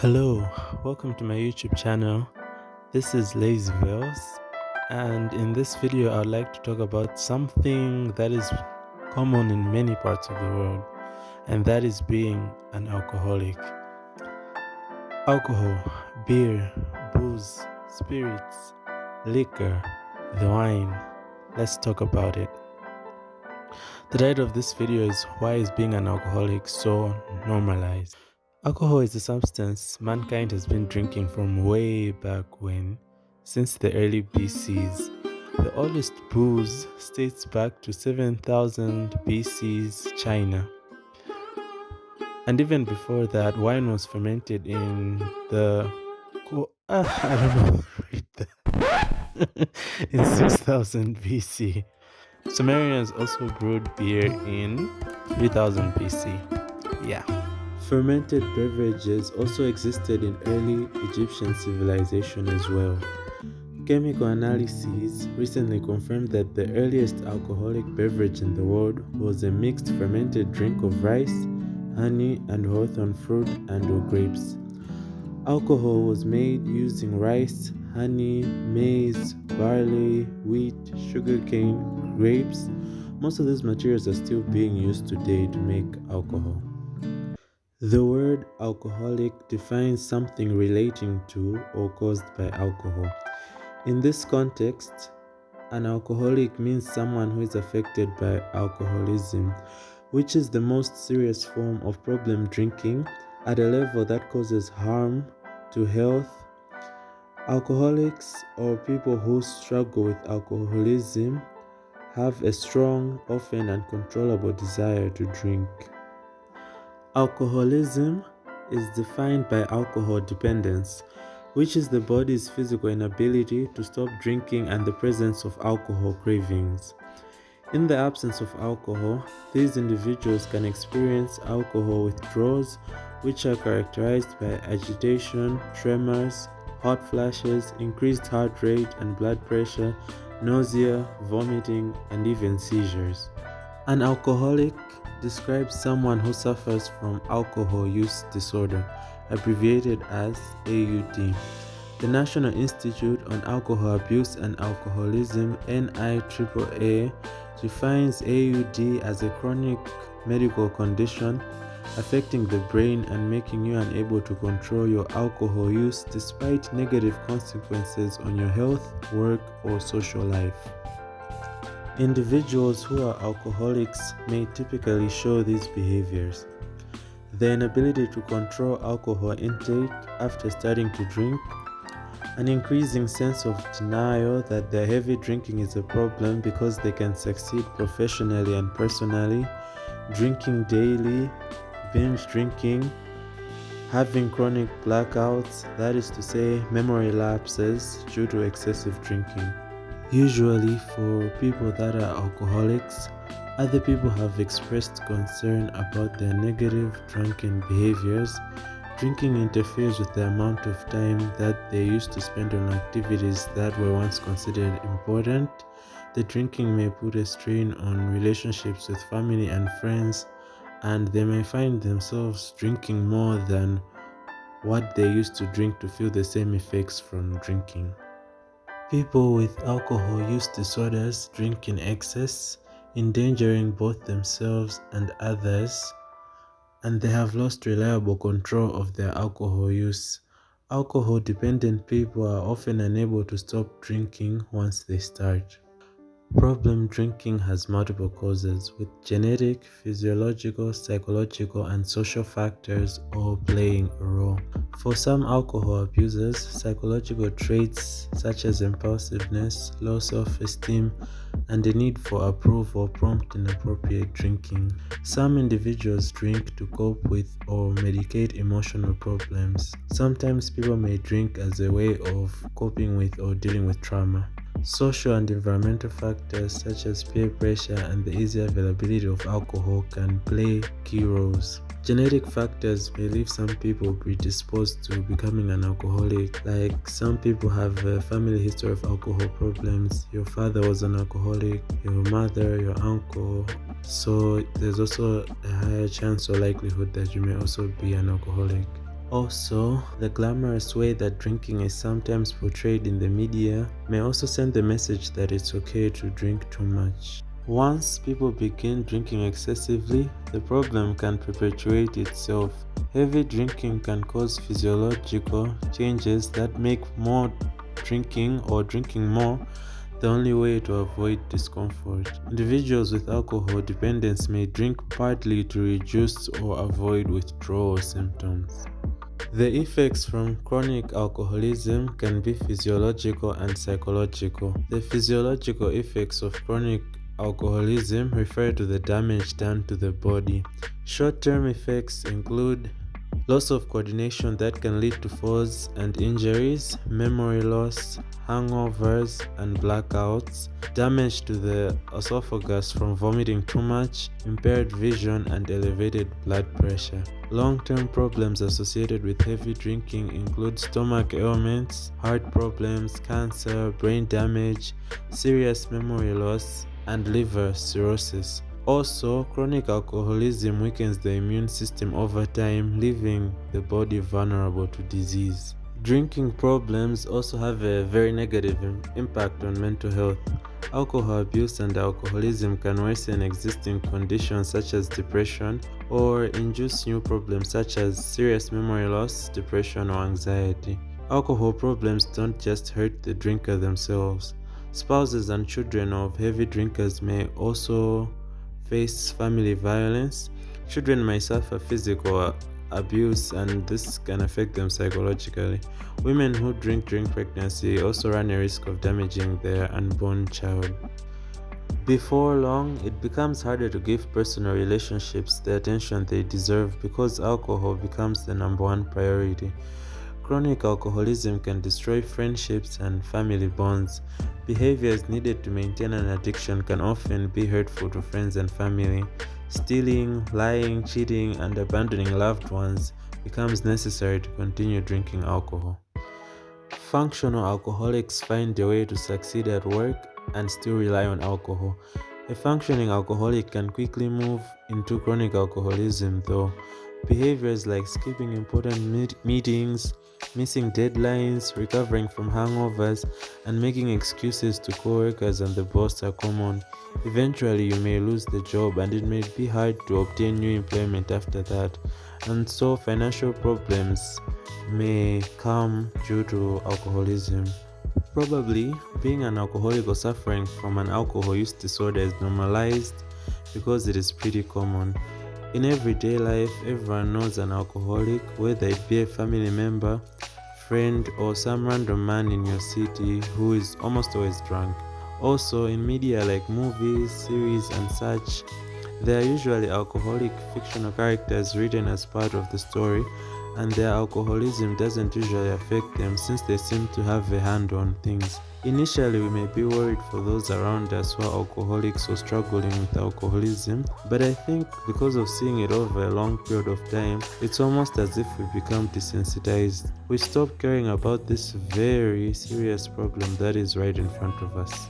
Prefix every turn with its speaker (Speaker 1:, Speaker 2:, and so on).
Speaker 1: Hello, welcome to my YouTube channel. This is Lazy Veils, and in this video, I'd like to talk about something that is common in many parts of the world, and that is being an alcoholic. Alcohol, beer, booze, spirits, liquor, the wine. Let's talk about it. The title of this video is Why is being an alcoholic so normalized? Alcohol is a substance mankind has been drinking from way back when, since the early BCs. The oldest booze dates back to 7000 BC's China. And even before that, wine was fermented in the... I don't know, read that. In 6000 BC. Sumerians also brewed beer in 3000 BC. Yeah. Fermented beverages also existed in early Egyptian civilization as well. Chemical analyses recently confirmed that the earliest alcoholic beverage in the world was a mixed fermented drink of rice, honey, and hawthorn fruit and/or grapes. Alcohol was made using rice, honey, maize, barley, wheat, sugarcane, grapes. Most of these materials are still being used today to make alcohol. The word alcoholic defines something relating to or caused by alcohol. In this context, an alcoholic means someone who is affected by alcoholism, which is the most serious form of problem drinking at a level that causes harm to health. Alcoholics, or people who struggle with alcoholism, have a strong, often uncontrollable desire to drink. Alcoholism is defined by alcohol dependence, which is the body's physical inability to stop drinking and the presence of alcohol cravings. In the absence of alcohol, these individuals can experience alcohol withdrawals, which are characterized by agitation, tremors, hot flashes, increased heart rate and blood pressure, nausea, vomiting, and even seizures. An alcoholic describes someone who suffers from alcohol use disorder, abbreviated as AUD. The National Institute on Alcohol Abuse and Alcoholism NIAAA defines AUD as a chronic medical condition affecting the brain and making you unable to control your alcohol use despite negative consequences on your health, work, or social life. Individuals who are alcoholics may typically show these behaviors: the inability to control alcohol intake after starting to drink, an increasing sense of denial that their heavy drinking is a problem because they can succeed professionally and personally, drinking daily, binge drinking, having chronic blackouts, that is to say, memory lapses due to excessive drinking. Usually, for people that are alcoholics, other people have expressed concern about their negative drunken behaviors. Drinking interferes with the amount of time that they used to spend on activities that were once considered important. The drinking may put a strain on relationships with family and friends, and they may find themselves drinking more than what they used to drink to feel the same effects from drinking. People with alcohol use disorders drink in excess, endangering both themselves and others, and they have lost reliable control of their alcohol use. Alcohol-dependent people are often unable to stop drinking once they start. Problem drinking has multiple causes, with genetic, physiological, psychological, and social factors all playing a role. For some alcohol abusers, psychological traits such as impulsiveness, low self-esteem, and the need for approval prompt inappropriate drinking. Some individuals drink to cope with or medicate emotional problems. Sometimes people may drink as a way of coping with or dealing with trauma. Social and environmental factors such as peer pressure and the easy availability of alcohol can play key roles. Genetic factors may leave some people predisposed to becoming an alcoholic, like some people have a family history of alcohol problems. Your father was an alcoholic, your mother, your uncle, so there's also a higher chance or likelihood that you may also be an alcoholic. Also, the glamorous way that drinking is sometimes portrayed in the media may also send the message that it's okay to drink too much. Once people begin drinking excessively, the problem can perpetuate itself. Heavy drinking can cause physiological changes that make more drinking or drinking more the only way to avoid discomfort. Individuals with alcohol dependence may drink partly to reduce or avoid withdrawal symptoms. The effects from chronic alcoholism can be physiological and psychological. The physiological effects of chronic alcoholism refer to the damage done to the body. Short-term effects include loss of coordination that can lead to falls and injuries, memory loss, hangovers and blackouts, damage to the esophagus from vomiting too much, impaired vision and elevated blood pressure. Long-term problems associated with heavy drinking include stomach ailments, heart problems, cancer, brain damage, serious memory loss, and liver cirrhosis. Also, chronic alcoholism weakens the immune system over time, leaving the body vulnerable to disease. Drinking problems also have a very negative impact on mental health. Alcohol abuse and alcoholism can worsen existing conditions such as depression or induce new problems such as serious memory loss, depression, or anxiety. Alcohol problems don't just hurt the drinker themselves. Spouses and children of heavy drinkers may also face family violence. Children may suffer physical abuse, and this can affect them psychologically. Women who drink during pregnancy also run a risk of damaging their unborn child. Before long, it becomes harder to give personal relationships the attention they deserve because alcohol becomes the number one priority. Chronic alcoholism can destroy friendships and family bonds. Behaviors needed to maintain an addiction can often be hurtful to friends and family. Stealing, lying, cheating, and abandoning loved ones becomes necessary to continue drinking alcohol. Functional alcoholics find a way to succeed at work and still rely on alcohol. A functioning alcoholic can quickly move into chronic alcoholism, though. Behaviors like skipping important meetings, missing deadlines, recovering from hangovers, and making excuses to coworkers and the boss are common. Eventually, you may lose the job, and it may be hard to obtain new employment after that. And so, financial problems may come due to alcoholism. Probably, being an alcoholic or suffering from an alcohol use disorder is normalized because it is pretty common. In everyday life, everyone knows an alcoholic, whether it be a family member, friend, or some random man in your city who is almost always drunk. Also, in media like movies, series, and such, there are usually alcoholic fictional characters written as part of the story, and their alcoholism doesn't usually affect them since they seem to have a hand on things. Initially, we may be worried for those around us who are alcoholics or struggling with alcoholism, but I think because of seeing it over a long period of time, it's almost as if we become desensitized. We stop caring about this very serious problem that is right in front of us.